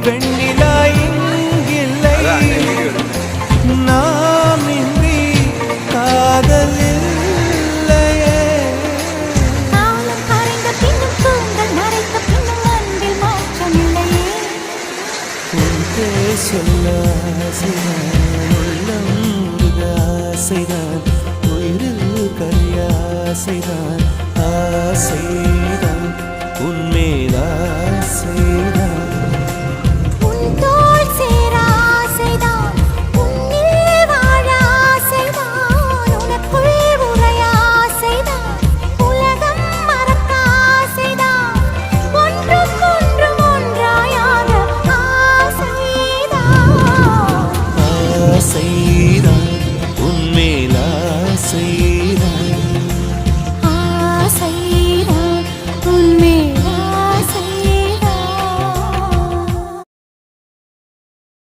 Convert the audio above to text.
வெண்ணிலா இங்கில்லை நாம் இன்றி காதல் இல்லையே காலம் கரைந்த பின்னும் தூங்கல் நரைத்த பின்னும் அன்பில் மாற்றமில்லையே உன் சொல்ல ஆசைதான் உள்ளம் முருக ஆசைதான் உயிரில் கரிய ஆசைதான் ஆசைதான் உன்மேல் ஆசைதான்